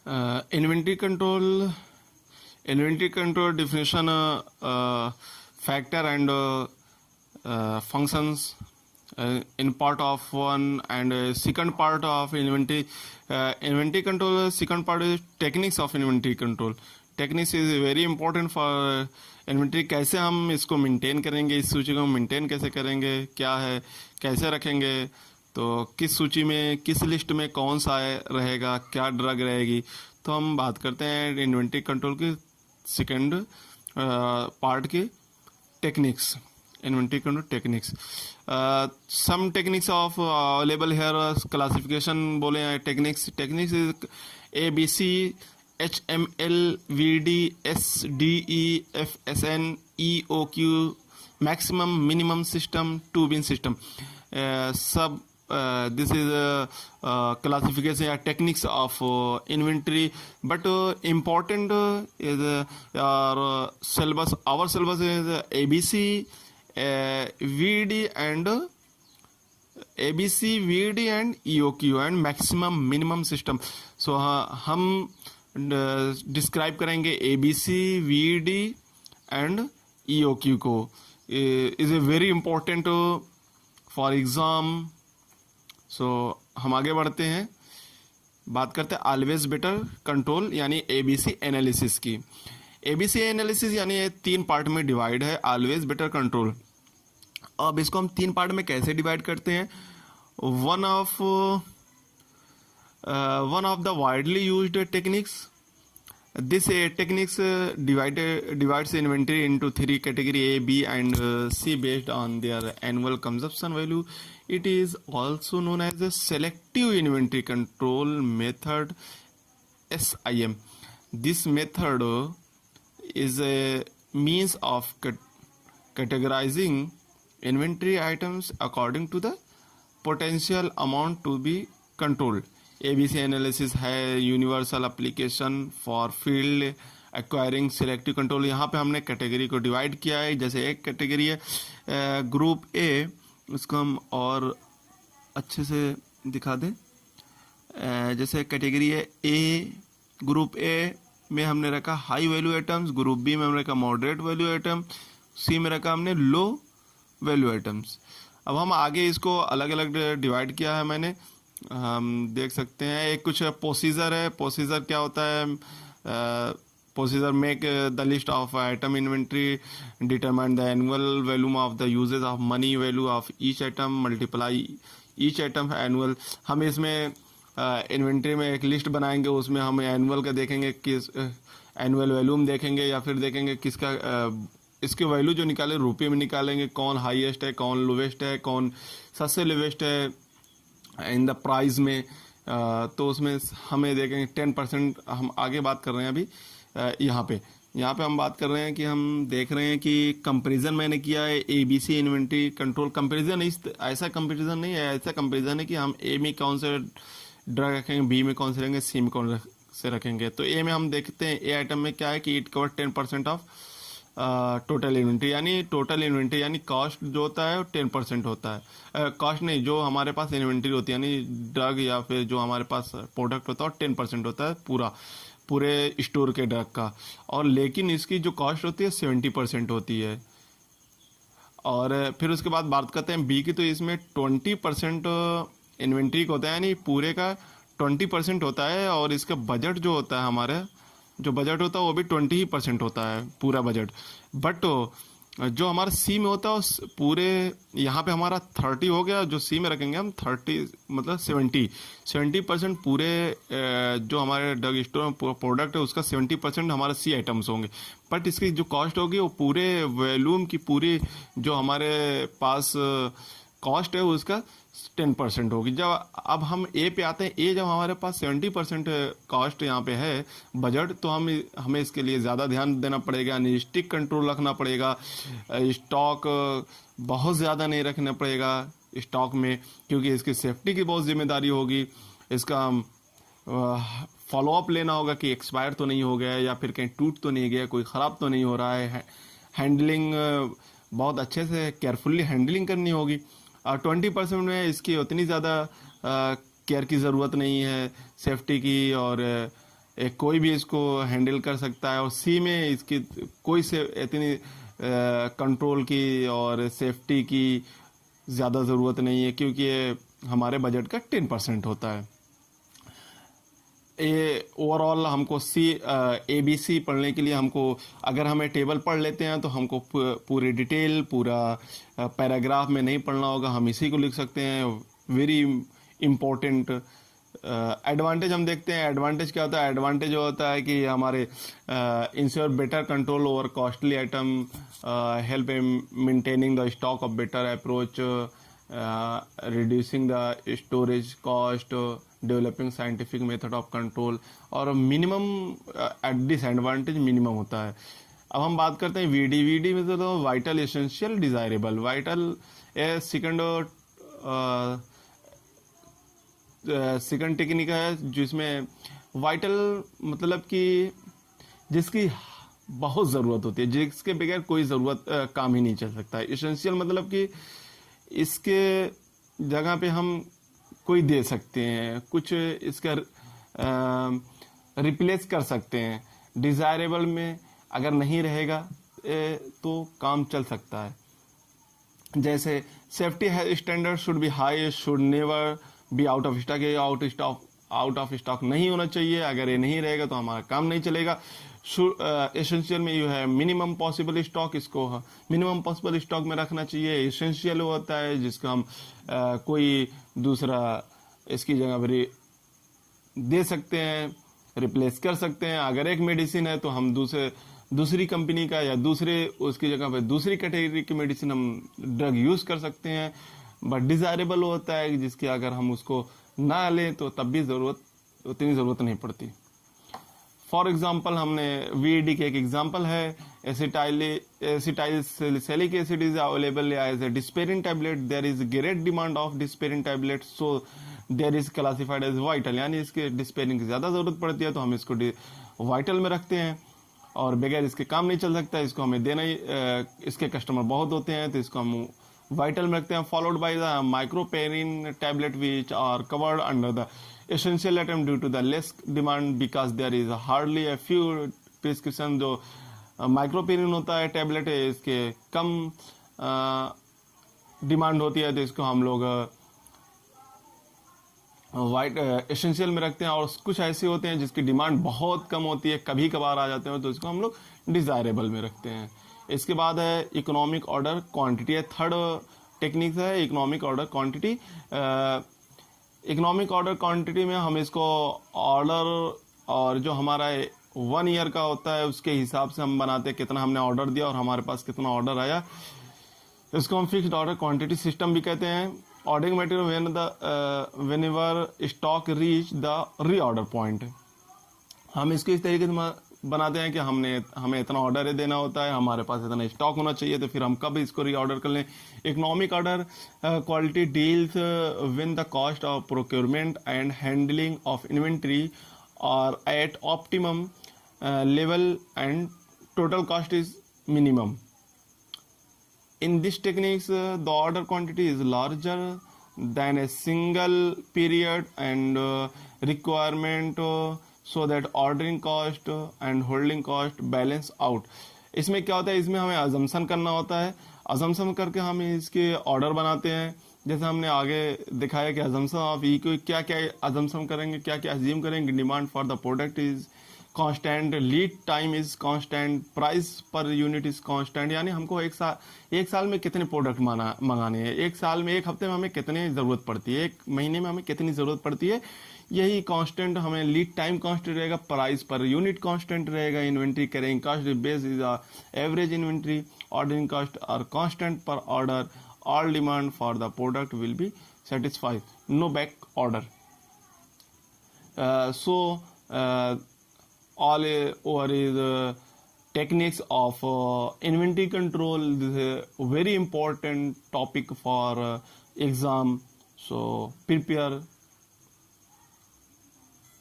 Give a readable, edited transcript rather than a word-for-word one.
Inventory control definition, factor and functions in part of one, and second part of inventory control. Second part is techniques of inventory control. Techniques is very important for inventory. कैसे हम इसको maintain करेंगे, इस सूची को maintain कैसे करेंगे, क्या है, कैसे रखेंगे, तो किस सूची में, किस लिस्ट में कौन सा रहेगा, क्या ड्रग रहेगी. तो हम बात करते हैं इन्वेंट्री कंट्रोल की सेकंड पार्ट की techniques. Inventory control techniques, some techniques of available here. Classification बोले हैं techniques. Techniques is ABC, HML, VD, SDE, FSN, EOQ, maximum minimum system, two-bin system. This is classification or techniques of inventory. But important is our syllabus. Our syllabus is ABC, VD and EOQ and maximum minimum system. So हम describe करेंगे ABC, VD and EOQ को. Is a very important for exam. So हम आगे बढ़ते हैं, बात करते हैं ऑलवेज बेटर कंट्रोल यानी ABC एनालिसिस की. ABC एनालिसिस यानी 3 पार्ट में डिवाइड है ऑलवेज बेटर कंट्रोल. अब इसको हम 3 पार्ट में कैसे डिवाइड करते हैं. one of the widely used techniques. This techniques divides inventory into 3 category A, B and C based on their annual consumption value. It is also known as the selective inventory control method, SIM. This method is a means of categorizing inventory items according to the potential amount to be controlled. ABC analysis है universal application for field acquiring selective control. यहाँ पे हमने category को divide किया है. जैसे एक category है ग्रुप ए, उसको हम और अच्छे से दिखा दें. जैसे कैटेगरी है ए, ग्रुप ए में हमने रखा high value items, group B में हमने रखा मॉडरेट वैल्यू आइटम, सी में रखा हमने लो वैल्यू आइटम्स. अब हम आगे इसको अलग अलग डिवाइड किया है मैंने, हम देख सकते हैं. एक कुछ प्रोसीजर है. प्रोसीजर क्या होता है. Procedure make the list of item inventory, determine the annual value of the uses of money value of each item, multiply each item annual. हम इसमें इन्वेंट्री में एक लिस्ट बनाएंगे, उसमें हम एनुअल का देखेंगे, किस एनुअल वैल्यू में देखेंगे, या फिर देखेंगे किसका इसके वैल्यू जो निकाले रुपये में निकालेंगे, कौन हाईएस्ट है, कौन लोवेस्ट है, कौन सबसे लोवेस्ट है इन द प्राइस में. तो उसमें हमें देखेंगे 10%. हम आगे बात कर रहे हैं अभी. यहाँ पे हम बात कर रहे हैं कि हम देख रहे हैं कि कंपैरिजन मैंने किया है ABC इन्वेंट्री कंट्रोल. कंपैरिजन ऐसा कंपैरिजन नहीं है, ऐसा कंपैरिजन है कि हम A में कौन से ड्रग रखेंगे, B में कौन से रखेंगे, C में कौन से रखेंगे. तो A में हम देखते हैं A आइटम में क्या है कि it cover 10% of total inventory. यानी टोटल इन्वेंट्री यानी कॉस्ट जो होता है वो 10% होता है. कॉस्ट नहीं, जो हमारे पास इन्वेंट्री होती है यानी ड्रग या फिर जो हमारे पास प्रोडक्ट होता है 10% होता है पूरे स्टोर के ड्रग का. और लेकिन इसकी जो कॉस्ट होती है 70% होती है. और फिर उसके बाद बात करते हैं बी की. तो इसमें 20% इन्वेंट्री का होता है, यानी पूरे का 20% होता है. और इसका बजट जो होता है, हमारे जो बजट होता है वो भी 20% होता है पूरा बजट. बट जो हमारा सी में होता है पूरे, यहाँ पे हमारा 30 हो गया, जो सी में रखेंगे हम 30 मतलब 70% पूरे जो हमारे ड्रग स्टोर में प्रोडक्ट है उसका 70% हमारे सी आइटम्स होंगे. बट इसकी जो कॉस्ट होगी वो पूरे वॉल्यूम की पूरी जो हमारे पास कॉस्ट है उसका 10% होगी. जब अब हम ए पे आते हैं, ए जब हमारे पास 70% कॉस्ट यहाँ पे है बजट, तो हमें इसके लिए ज़्यादा ध्यान देना पड़ेगा, स्टिक कंट्रोल रखना पड़ेगा, स्टॉक बहुत ज़्यादा नहीं रखना पड़ेगा स्टॉक में, क्योंकि इसकी सेफ्टी की बहुत जिम्मेदारी होगी. इसका फॉलोअप लेना होगा कि एक्सपायर तो नहीं हो गया या फिर कहीं टूट तो नहीं गया, कोई ख़राब तो नहीं हो रहा है. हैंडलिंग बहुत अच्छे से केयरफुली हैंडलिंग करनी होगी. 20% में इसकी उतनी ज़्यादा केयर की ज़रूरत नहीं है सेफ्टी की और कोई भी इसको हैंडल कर सकता है, और सी में इसकी कोई से इतनी कंट्रोल की और सेफ्टी की ज़्यादा ज़रूरत नहीं है, क्योंकि ये हमारे बजट का 10% होता है। ये ओवरऑल हमको ABC पढ़ने के लिए हमको, अगर हमें टेबल पढ़ लेते हैं तो हमको पूरी डिटेल, पूरा पैराग्राफ में नहीं पढ़ना होगा, हम इसी को लिख सकते हैं। वेरी इम्पोर्टेंट एडवांटेज हम देखते हैं। एडवांटेज क्या होता है? एडवांटेज जो होता है कि हमारे ensure better control over costly item, help in maintaining the stock of better approach, reducing the storage cost, developing scientific method of control, और मिनिमम डिसएडवांटेज मिनिमम होता है। अब हम बात करते हैं VD में तो vital, essential, desirable. Vital second technique है जिसमें वाइटल मतलब कि जिसकी बहुत ज़रूरत होती है, जिसके बगैर कोई ज़रूरत काम ही नहीं चल सकता है। एसेंशियल मतलब कि इसके जगह पे हम कोई दे सकते हैं, कुछ इसका रिप्लेस कर सकते हैं। डिज़ायरेबल में अगर नहीं रहेगा तो काम चल सकता है। जैसे safety standard should be high, should never be out of stock. Out of stock नहीं होना चाहिए। अगर ये नहीं रहेगा तो हमारा काम नहीं चलेगा। एसेंशियल में यू है मिनिमम पॉसिबल स्टॉक, इसको मिनिमम पॉसिबल स्टॉक में रखना चाहिए। एसेंशियल होता है जिसका हम कोई दूसरा इसकी जगह पर दे सकते हैं, रिप्लेस कर सकते हैं। अगर एक मेडिसिन है तो हम दूसरी कंपनी का या दूसरे उसकी जगह पे दूसरी कैटेगरी की मेडिसिन हम ड्रग यूज कर सकते हैं। बट डिजायरेबल होता है जिसकी अगर हम उसको ना लें तो तब भी उतनी ज़रूरत नहीं पड़ती। फॉर एग्जाम्पल, हमने VD के एक एग्जाम्पल है, acetylsalicylic acid is available as a Disprin tablet. There is great demand of Disprin tablet, so there is classified as vital. यानी इसके डिस्पेरिन की ज़्यादा ज़रूरत पड़ती है तो हम इसको वाइटल में रखते हैं, और बगैर इसके काम नहीं चल सकता। इसको हमें देना ही, इसके कस्टमर बहुत होते हैं तो इसको हम वाइटल में रखते हैं। Followed by the Micropirin tablet which are covered under the essential item due to the less demand because there is hardly a few prescription। जो माइक्रोपेरिन होता है टैबलेट है, इसके कम डिमांड होती है तो इसको हम लोग एसेंशियल में रखते हैं। और कुछ ऐसे होते हैं जिसकी डिमांड बहुत कम होती है, कभी कभार आ जाते हैं, तो इसको हम लोग डिजायरेबल में रखते हैं। इसके बाद है economic order quantity. Third technique है economic order quantity. Economic order quantity में हम इसको ऑर्डर, और जो हमारा 1 ईयर का होता है उसके हिसाब से हम बनाते हैं, कितना हमने ऑर्डर दिया और हमारे पास कितना ऑर्डर आया। इसको हम फिक्स्ड ऑर्डर क्वांटिटी सिस्टम भी कहते हैं। Ordering material when ever stock reach the reorder point. हम इसको इस तरीके से बनाते हैं कि हमें इतना ऑर्डर देना होता है, हमारे पास इतना स्टॉक होना चाहिए, तो फिर हम कब इसको रीऑर्डर कर लें। Economic order quality deals with the cost of procurement and handling of inventory और at optimum level and total cost is minimum. In this techniques, the order quantity is larger than a single period and requirement, so that ordering cost and holding cost balance out। इसमें क्या होता है, इसमें हमें assumption करना होता है। Assumption करके हम इसके ऑर्डर बनाते हैं। जैसे हमने आगे दिखाया कि अजम्पशन ऑफ ई को क्या क्या अजम्पशन करेंगे, क्या क्या अज्यूम करेंगे। Demand for the product is constant, lead time is constant, price per unit is constant. यानी हमको एक साल में कितने प्रोडक्ट मंगाने हैं, एक साल में, एक हफ्ते में हमें कितनी ज़रूरत पड़ती है, एक महीने में हमें कितनी ज़रूरत पड़ती है, यही कांस्टेंट हमें। लीड टाइम कांस्टेंट रहेगा, प्राइस पर यूनिट कांस्टेंट रहेगा, inventory carrying cost base is average inventory, ordering cost are constant per order, all demand for the product will be satisfied, no back order. All over is techniques of inventory control. This is a very important topic for exam, so prepare